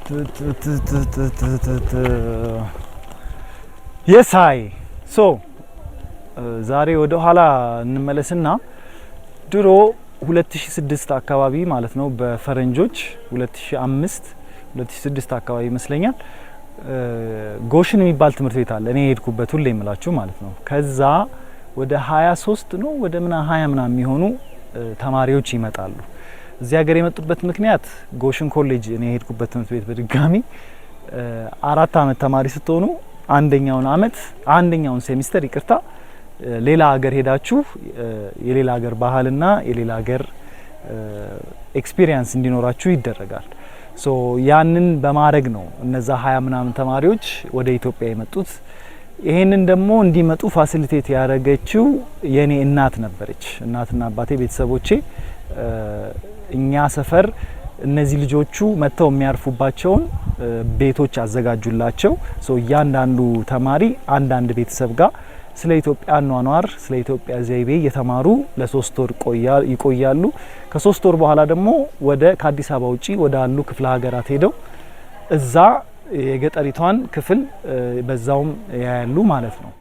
Yes, hi. So, ዛሬ ወደ ኋላ እንመለስና ድሮ 2006 አካባቢ ማለት ነው በፈረንጆች 2006 አካባቢ ይመስለኛል ጎሽን የሚባል ትምህርት ቤት አለ እኔ ሄድኩበት ሁሌ የምላችሁ ማለት ነው ከዛ ወደ 23 ነው ወደ 20 ምናምን የሚሆኑ ተማሪዎች ይመጣሉ እዚህ ሀገር የመጡበት ምክንያት ጎሽን ኮሌጅ እኔ ሄድኩበት ትምህርት ቤት በድጋሚ 4 አመት ተማሪ ስትሆኑ አንደኛውን ሴሚስተር ይቅርታ ሌላ ሀገር ሄዳችሁ የሌላ ሀገር ባህልና የሌላ ሀገር ኤክስፒሪየንስ እንዲኖራችሁ ይደረጋል ሶ ያንን በማድረግ ነው እነዛ 20 ምናምን ተማሪዎች ወደ ኢትዮጵያ የመጡት ይሄንን ደግሞ እንዲመጡ ፋሲሊቴት ያደረገችው የኔ እናት ነበረች እናትና አባቴ ቤተሰቦቼ እኛ ሰፈር እነዚህ ልጆቹ መተው የሚያርፉባቸውን ቤቶች አዘጋጁላቸው ሶ ያንዳንዱ ተማሪ አንዳንድ ቤተሰብ ጋር ስለ ኢትዮጵያ ኗኗር ስለ ኢትዮጵያ ዘይቤ የተማሩ ለ3 ወር ይቆያሉ ከ3 ወር በኋላ ደግሞ ወደ ከአዲስ አበባ ውጪ ወደ አሉ ክፍለ ሀገራት ሄደው እዛ የገጠሪቷን ክፍል በዛውም ያያሉ ማለት ነው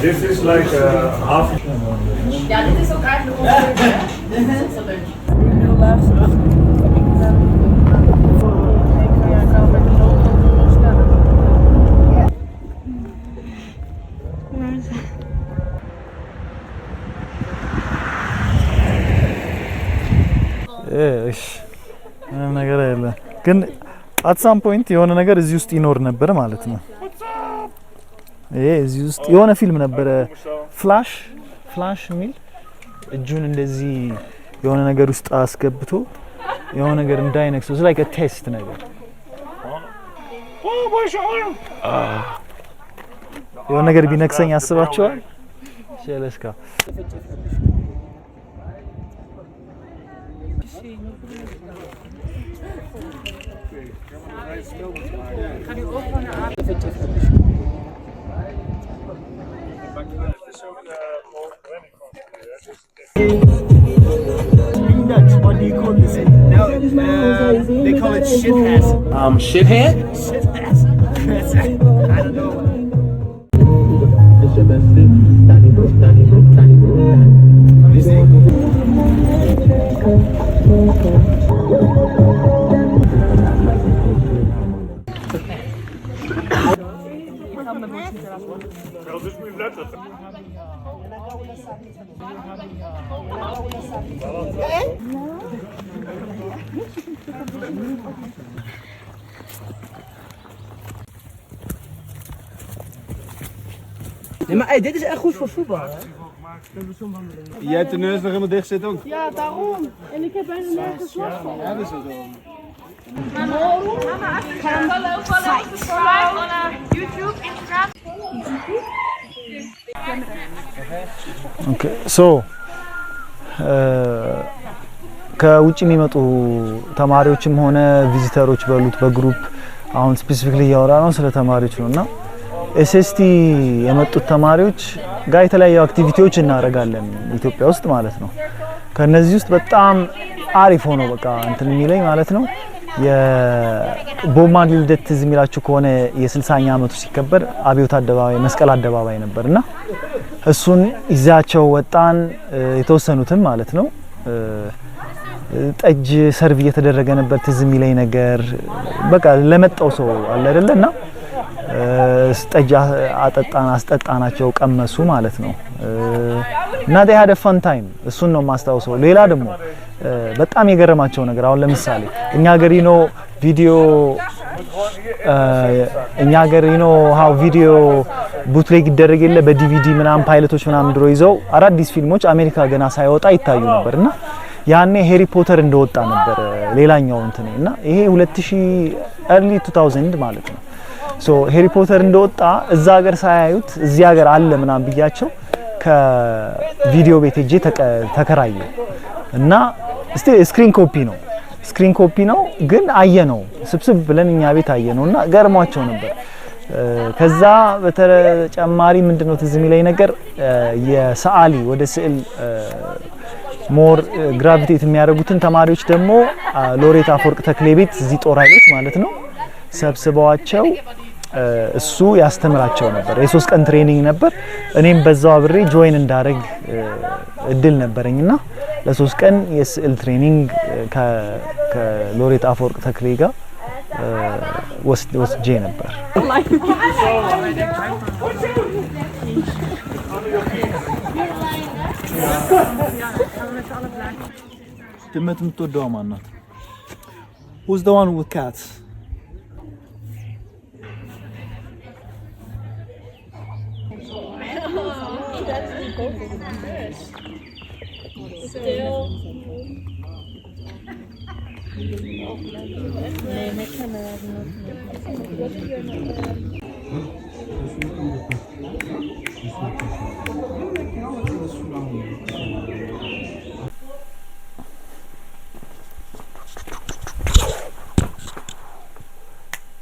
This is like half. Ja, dit is ook eigenlijk ምንም ነገር አይደለም ግን at some point የሆነ ነገር እዚህ ውስጥ ይኖር ነበር ማለት ነው እዚህ ውስጥ የሆነ ፊልም ነበር ፍላሽ ሚል እጁን እንደዚህ የሆነ ነገር ውስጥ አስገብቶ የሆነ ነገር እንዳይነክስ it's like a test ነገር የሆነ ነገር ቢነክሰኝ አስባችኋል ሸለስካ Kan u ook van de What do you call this? No, they call it shithead. Shithead? Shithead. I don't know. Nee, maar hey, dit is echt goed voor voetbal, hè? Jij hebt de neus nog helemaal dicht zitten ook? Ja, daarom. En ik heb bijna nergens last van. Ja, dat is wel. Follow on YouTube, Instagram. Okay, so ከውጭ የሚመጡ ተማሪዎችም ሆነ ቪዚተሮች በሉት በግሩፕ አሁን ስፔሲፊክሊ ያወራ ነው ስለ ተማሪዎች ነውና ኤስኤስቲ የመጡት ተማሪዎች ጋር የተለያዩ አክቲቪቲዎች እናደርጋለን ኢትዮጵያ ውስጥ ማለት ነው ከነዚህ ውስጥ በጣም አሪፍ ሆኖ በቃ እንትን የሚለኝ ማለት ነው የቦማን ልደት ዝሚላችሁ ከሆነ የ60ኛ አመቱ ሲከበር አብዮት አደባባይ መስቀል አደባባይ ነበርና እሱን ይዛቸው ወጣን የተወሰኑትን ማለት ነው ጠጅ ሰርቭ እየተደረገ ነበር ትዝ የሚለኝ ነገር በቃ ለመጣው ሰው አለ አይደለና ጠጅ አስጠጣናቸው ቀመሱ ማለት ነው እና they had a fun time እሱን ነው ማስተዋወሰው ሌላ ደግሞ በጣም የገረማቸው ነገር አሁን ለምሳሌ እኛ ሀገር ነው ቪዲዮ እኛ ሀገር ሃው ቪዲዮ ቡትሌግ ይደረግ የለ በዲቪዲ ምናምን ፓይለቶች ምናምን ድሮ ይዘው አዳዲስ ፊልሞች አሜሪካ ገና ሳይወጣ ይታዩ ነበርና ያኔ ሃሪ ፖተር እንደወጣ ነበር ሌላኛው እንትኔና ይሄ 2000 early 2000 ማለት ነው። ሶ ሃሪ ፖተር እንደወጣ እዛ ሀገር ሳያዩት እዚህ ሀገር አለ ምናምን ብያቸው ከቪዲዮ ቤት ሄጄ ተከራየ እና ስክሪን ኮፒ ነው ግን አየነው ስብስብ ብለን እኛ ቤት አየነውና ገርሟቸው ነበር። ከዛ በተጨማሪ ምንድነው ትዝ የሚለኝ ነገር የሰዓሊ ወደ ስዕል ሞር ግራቪቴት የሚያደርጉትን ተማሪዎች ደግሞ ሎሬት አፈወርቅ ተክሌ ቤት እዚህ ጦር ኃይሎች ማለት ነው ሰብስበዋቸው እሱ ያስተምራቸው ነበር። የ3 ቀን ትሬኒንግ ነበር። እኔም በዛው አብሬ ጆይን እንዳረግ እድል ነበርኝና ለ3 ቀን የስዕል ትሬኒንግ ከሎሬት አፈወርቅ ተክሌ ጋር ወስጄ ነበር። ድመት የምትወደው ማን ናት? Who's the one with cats?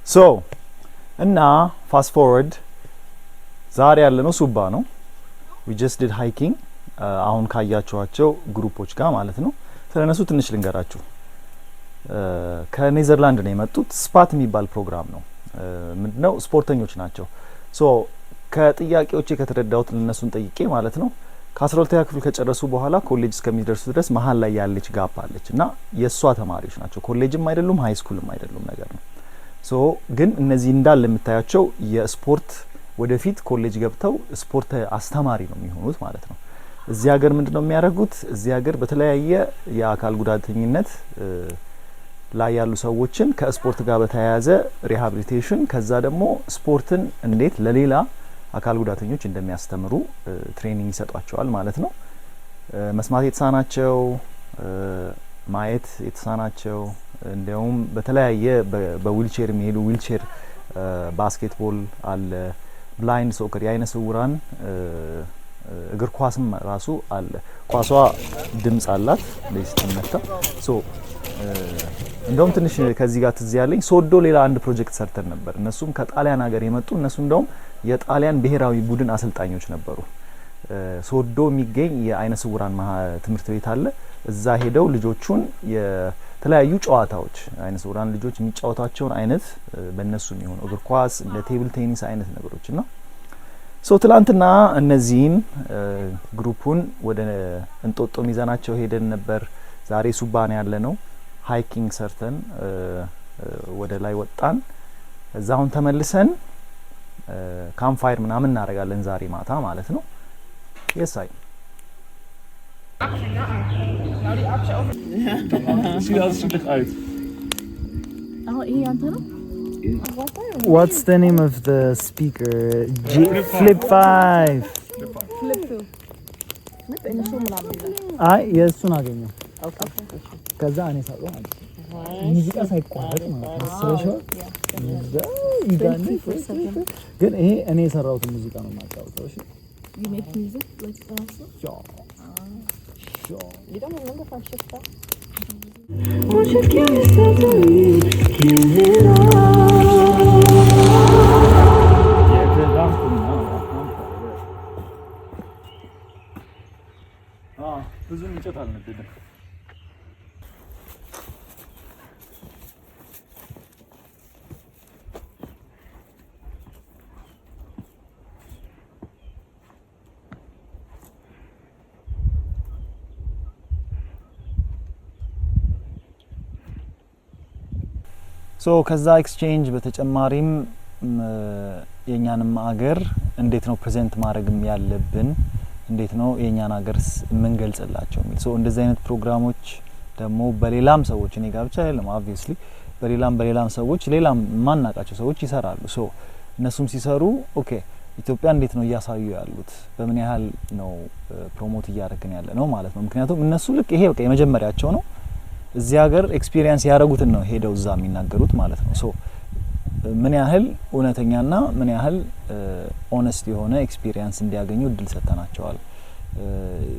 ሶ እና ፋስት ፎርወርድ ዛሬ ያለነው ሱባ ነው። we just did hiking አሁን ካያችኋቸው ግሩፖች ጋር ማለት ነው። ስለነሱ ትንሽ ልንገራችሁ። ከኔዘርላንድ ነው የመጡት። ስፓት የሚባል ፕሮግራም ነው። ምንድነው? ስፖርተኞች ናቸው። ሶ ከጥያቄዎቼ ከተረዳሁት ለነሱን ጠይቄ ማለት ነው ከ12ኛ ክፍል ከጨረሱ በኋላ ኮሌጅ እስከሚደርሱ ድረስ መሀል ላይ ያለች ጋፕ አለች እና የሷ ተማሪዎች ናቸው። ኮሌጅም አይደሉም ሃይ ስኩልም አይደሉም ነገር ነው። ሶ ግን እነዚህ እንዳለ የምታያቸው የስፖርት ወደፊት ኮሌጅ ገብተው ስፖርት አስተማሪ ነው የሚሆኑት ማለት ነው። እዚህ ሀገር ምንድነው የሚያደርጉት? እዚህ ሀገር በተለያየ የአካል ጉዳተኝነት ላይ ያሉ ሰዎችን ከስፖርት ጋር በተያያዘ ሪሃቢሊቴሽን ከዛ ደግሞ ስፖርትን እንዴት ለሌላ አካል ጉዳተኞች እንደሚያስተምሩ ትሬኒንግ ይሰጧቸዋል ማለት ነው። መስማት የተሳናቸው፣ ማየት የተሳናቸው እንዲያውም በተለያየ በዊልቸር የሚሄዱ ዊልቸር ባስኬትቦል አለ፣ ብላይንድ ሶከር የአይነ ስውራን እግር ኳስም ራሱ አለ። ኳሷ ድምጽ አላት ለስትመታ ሶ እንደውም ትንሽ ከዚህ ጋር ትዝ ያለኝ ሶዶ ሌላ አንድ ፕሮጀክት ሰርተን ነበር። እነሱም ከጣሊያን ሀገር የመጡ እነሱ እንደውም የጣሊያን ብሔራዊ ቡድን አሰልጣኞች ነበሩ። ሶዶ የሚገኝ የአይነ ስውራን ትምህርት ቤት አለ። እዛ ሄደው ልጆቹን የተለያዩ ጨዋታዎች አይነ ስውራን ልጆች የሚጫወታቸውን አይነት በእነሱ የሚሆኑ እግር ኳስ እንደ ቴብል ቴኒስ አይነት ነገሮችና ሶ ትላንትና እነዚህን ግሩፑን ወደ እንጦጦ ሚዛናቸው ሄደን ነበር። ዛሬ ሱባን ያለ ነው። ሃይኪንግ ሰርተን ወደ ላይ ወጣን። እዛውን ተመልሰን ካምፕፋየር ምናምን እናደርጋለን ዛሬ ማታ ማለት ነው። የሳይ Sieht alles so gut uit. What's the name of the speaker? Flip 5. አይ የእሱን አገኘው። ከዛ እኔ ሳቀው ማለት ሙዚቃ ሳይቋረጥ ማለት ነው። ስለዚህ ግን ይሄ እኔ የሰራሁት ሙዚቃ ነው የማጫወተው። እሺ You make music like also? Sure. Sure. You don't remember from Shifter? Won't you give yourself to me? Give it all. ብዙ እንጨት አልነበረም። ሶ ከዛ ኤክስቼንጅ በተጨማሪም የኛንም አገር እንዴት ነው ፕሬዘንት ማድረግም ያለብን እንዴት ነው የኛን አገር ምን ገልጽላቸው የሚል ሶ እንደዚህ አይነት ፕሮግራሞች ደግሞ በሌላም ሰዎች እኔ ጋር ብቻ አይደለም obviously በሌላም ሰዎች ሌላም ማናቃቸው ሰዎች ይሰራሉ ሶ እነሱም ሲሰሩ ኦኬ ኢትዮጵያ እንዴት ነው እያሳዩ ያሉት በምን ያህል ነው ፕሮሞት እያደረግን ያለ ነው ማለት ነው ምክንያቱም እነሱ ልክ ይሄ በቃ የመጀመሪያቸው ነው እዚህ ሀገር ኤክስፒሪየንስ ያደረጉትን ነው ሄደው እዛ የሚናገሩት ማለት ነው ሶ ምን ያህል እውነተኛና ምን ያህል ኦነስት የሆነ ኤክስፒሪየንስ እንዲያገኙ እድል ሰጥተናቸዋል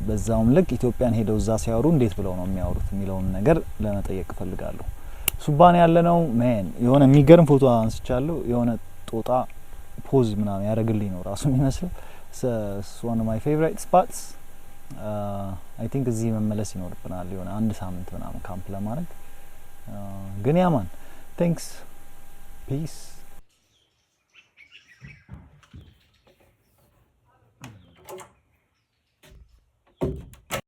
በዛውም ልክ ኢትዮጵያን ሄደው እዛ ሲያወሩ እንዴት ብለው ነው የሚያወሩት የሚለውን ነገር ለመጠየቅ ፈልጋለሁ ሱባን ያለ ነው ማን የሆነ የሚገርም ፎቶ አንስቻለሁ የሆነ ጦጣ ፖዝ ምናምን ያደርግልኝ ነው ራሱ የሚመስለው one of my favorite spots I think እዚህ መመለስ ይኖርብናል የሆነ አንድ ሳምንት ምናምን ካምፕ ለማድረግ ግን ያማን thanks peace